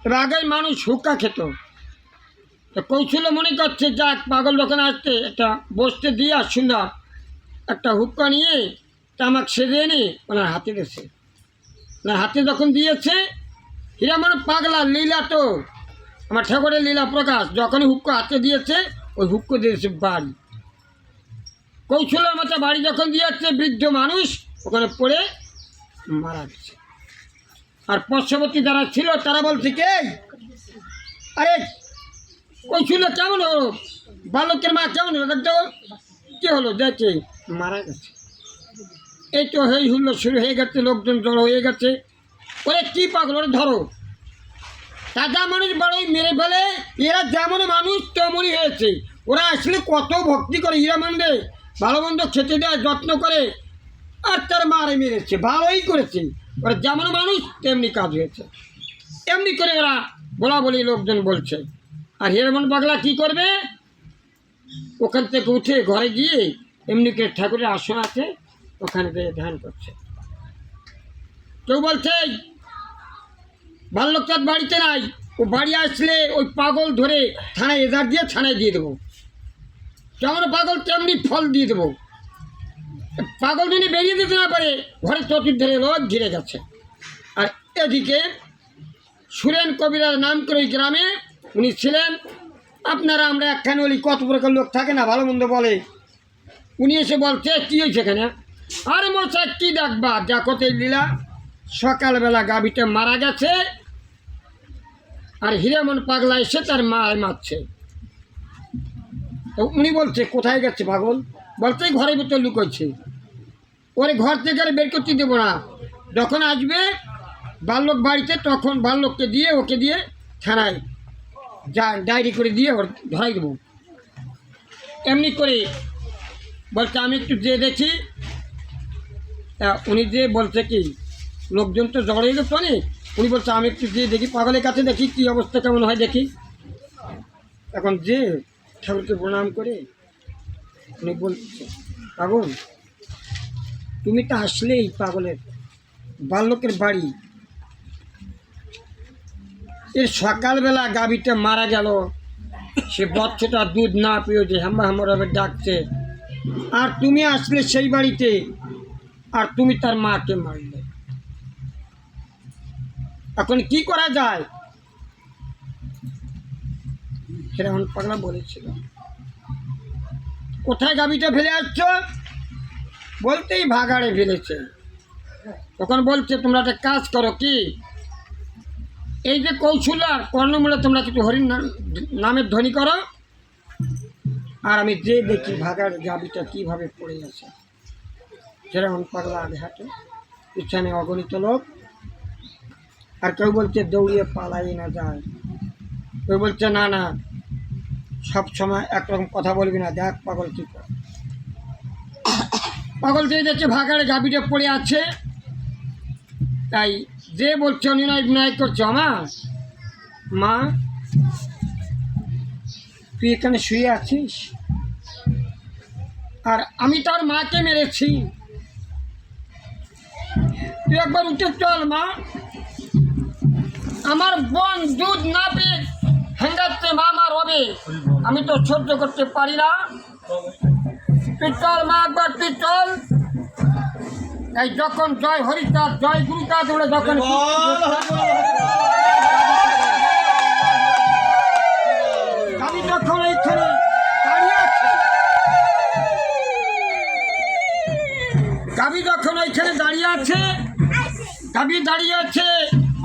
তবে আগে মানুষ হুক্কা খেত। তো কৌশল মনে করছে যাক পাগল যখন আসছে একটা বসতে দিয়ে আর সুন্দর একটা হুক্কা নিয়ে তামাক সেরে এনে ওনার হাতে দিয়েছে। ওনার হাতে যখন দিয়েছে হীরামন পাগলা লীলা, তো আমার ঠাকুরের লীলা প্রকাশ, যখনই হুক্কা হাতে দিয়েছে ওই হুক্কো দিয়েছে বাড়ি। কৌশলের মতো বাড়ি যখন দিয়েছে বৃদ্ধ মানুষ ওখানে পড়ে মারা গেছে। আর পার্শ্ববর্তী যারা ছিল তারা বলছে কে, আরে কৌশল কেমন হলো, বালকের মা কেমন হলো, দেখতে কী হলো, দেখে মারা গেছে। এই তো হই হুল্লো শুরু হয়ে গেছে, লোকজন জড়ো হয়ে গেছে। ওরে কী পাগল, ওরে ধরো। তাজা মানুষ বড়ই মেরে ফেলে, এরা যেমন মানুষ তেমনই হয়েছে। ওরা আসলে কত ভক্তি করে, হীরামন্ডে ভালো মন্দ খেতে দেয়, যত্ন করে, আর তার মারে মেরেছে, ভালোই করেছে। ওরা যেমন মানুষ তেমনি কাজ হয়েছে। এমনি করে ওরা বলা বলি লোকজন বলছে। আর হীরামন পাগলা কী করবে, ওখান থেকে উঠে ঘরে গিয়ে এমনি করে ঠাকুরের আসন আছে ওখানে গিয়ে ধ্যান করছে। কেউ বলছে বাল্যকাত বাড়িতে নাই, ও বাড়ি আসলে ওই পাগল ধরে থানায় এজার দিয়ে থানায় দিয়ে দেবো, কেমন পাগল তেমনি ফল দিয়ে দেবো। পাগল যদি বেরিয়ে দিতে না পারে ঘরে চতুর্ধারে লোক ঘিরে গেছে। আর এদিকে সুরেন কবিরাজ নাম করে ওই গ্রামে উনি ছিলেন। আপনারা আমরা একখানে বলি কত প্রকার লোক থাকে না, ভালো মন্দ বলে। উনি এসে বলছে কী হয়েছে এখানে, আরে মশাই কী দেখবা, দেখো তো লীলা, সকালবেলা গাভীটা মারা গেছে আর হীরামন পাগলা এসে তার মায় মারছে। তো উনি বলছে কোথায় গেছে পাগল, বলতে ঘরের ভিতর লুকোচ্ছে, ওরে ঘর থেকে বের করতে দেবো না, যখন আসবে বাল্যক বাড়িতে তখন বাল্যককে দিয়ে ওকে দিয়ে থানায় যা ডায়েরি করে দিয়ে ওর ধরাই দেবো। এমনি করে বলছে আমি একটু যে দেখি। উনি যে বলছে কি লোকজন তো জড়ো হয়ে গেছে অনেক, উনি বলছে আমি একটু যে দেখি পাগলের কাছে দেখি কী অবস্থা কেমন হয় দেখি। এখন যে ঠাকুরকে প্রণাম করে উনি বলছে পাগল তুমি তো আসলেই পাগলের বাল্যকের বাড়ি, এর সকালবেলা গাভীটা মারা গেল, সে বাচ্চাটা দুধ না পেয়ে যে হাম্বা হাম্বাভাবে ডাকছে, আর তুমি আসলে সেই বাড়িতে আর তুমি তার মাকে মারলে, এখন কি করা যায়? হীরামন পাগলা বলেছিল কোথায় গাভীটা ফেলে আসছ, বলতেই ভাগাড়ে ফেলেছে। তখন বলছে তোমরা একটা কাজ করো, কি এই যে কৌশলার কর্ণমূলে তোমরা কিছু হরিণ নামের ধ্বনি করো, আর আমি যে দেখি ভাগাড় গাভীটা কীভাবে পড়ে আছে। হীরামন পাগলা আগে হাঁটে, পিছনে অগণিত লোক। আর কেউ বলছে দৌড়িয়ে পালাই না যায়, কেউ বলছে না না সব সময় একরকম কথা বলবি না, দেখ পাগল কী করে। পাগল যে দেখে ভাগাড়ে গাভীটা পড়ে আছে, তাই যে বলছে অনিনয় বিনয় করছে, আমার মা তুই এখানে শুয়ে আছিস, আর আমি তার মাকে মেরেছি, তুই একবার উঠে চল মা, আমার বোন দুধ না পেয়ে হেঙ্গাচ্ছে, মা আমার হবে, আমি তো সহ্য করতে পারি না, তুই চল মা একবার তুই চল। তাই যখন জয় হরিদাস জয় গুরুদাস বলে যখন আমি যখন এইখানে দাঁড়িয়ে আছে, গাভী যখন এইখানে দাঁড়িয়ে আছে, গাভী দাঁড়িয়ে আছে,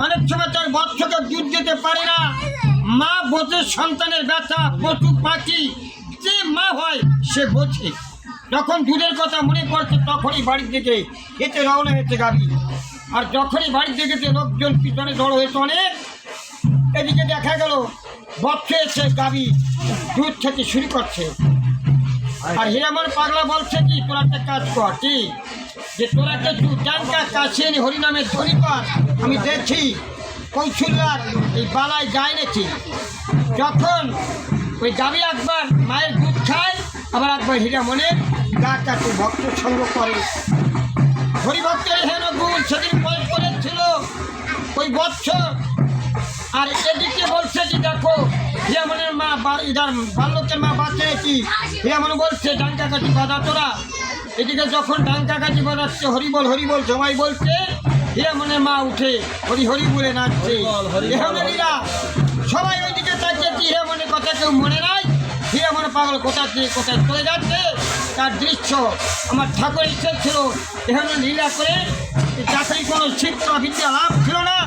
অনেক সময় তার বাচ্চাকে দুধ দিতে পারে না, মা বোঝে সন্তানের ব্যথা, পশু পাখি যে মা হয় সে বোঝে। যখন দুধের কথা মনে পড়ছে তখনই বাড়ির দিকে হেঁটে রওনা হয়েছে গাভী। আর যখনই বাড়ির দিকে লোকজন পিছনে জড়ো হয়েছে অনেক, এদিকে দেখা গেল বৎসে এসে গাভী দুধ খেতে শুরু করছে। আর হীরামন পাগলা বলছে কি তোরা একটা কাজ কর, কি যে তোরা একটু ট্যাঙ্কা কাছে নি হরিনামের ধ্বনি কর, আমি দেখছি কৌশল্যার এই বালায় যায় নাকি। যখন ওই গাভী একবার মায়ের দুধ খায়, আবার একবার হীরামনের গা কাটে ভক্ত সঙ্গ করে। হরিভক্তের হেন গুণ সেদিন বয়স করেছিল ওই বৎস। আর ইধার বাল্যকের মা বাঁচিয়েছি এমন বলছে ডাঙ্কা কাঠি বাঁধা তোরা। এদিকে যখন ডাঙ্কা কাঠি বাঁধাচ্ছে হরিবল হরিবল সবাই বলছে হিরামনের মা উঠে হরি হরি বলে নাচছে। হিরামনেরা সবাই ওইদিকে তাকিয়েছি, হিরামনের কথা কেউ মনে নাই। হিরামন পাগল কোথায় কোথায় চলে যাচ্ছে তার দৃশ্য আমার ঠাকুর ইচ্ছে ছিল এখানে লীলা করে চাকরি কোনো শিক্ষা বিদ্যা লাভ ছিল না,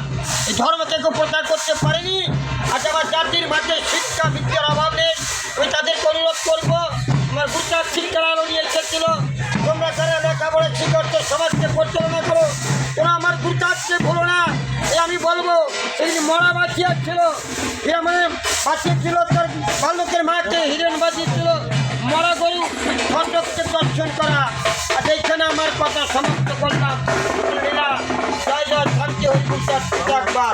এই ধর্মকে কেউ প্রচার করতে পারেনি। আজ আমার জাতির মাঝে শিক্ষা বিদ্যার অভাব নেই, আমি তাদেরকে অনুরোধ করবো আমার গুজরাট শিক্ষার আলো নিয়ে এসেছিল, তোমরা যারা লেখাপড়া শিক্ষার্থ সমাজকে পরিচালনা করো, তোমরা আমার গুজরাটকে ভুলো না। আমি বলবো এই মরা বাঁচিয়েছিল এরা মানে বাঁচিয়েছিল তার বাল্যকের মাকে হিরেন বাঁচিয়েছিল মরা গরু খণ্ডককে দর্শন করা। আর এইখানে আমার কথা সমাপ্ত করলাম। জয় জয় শান্তি হরি গুজরাট একবার।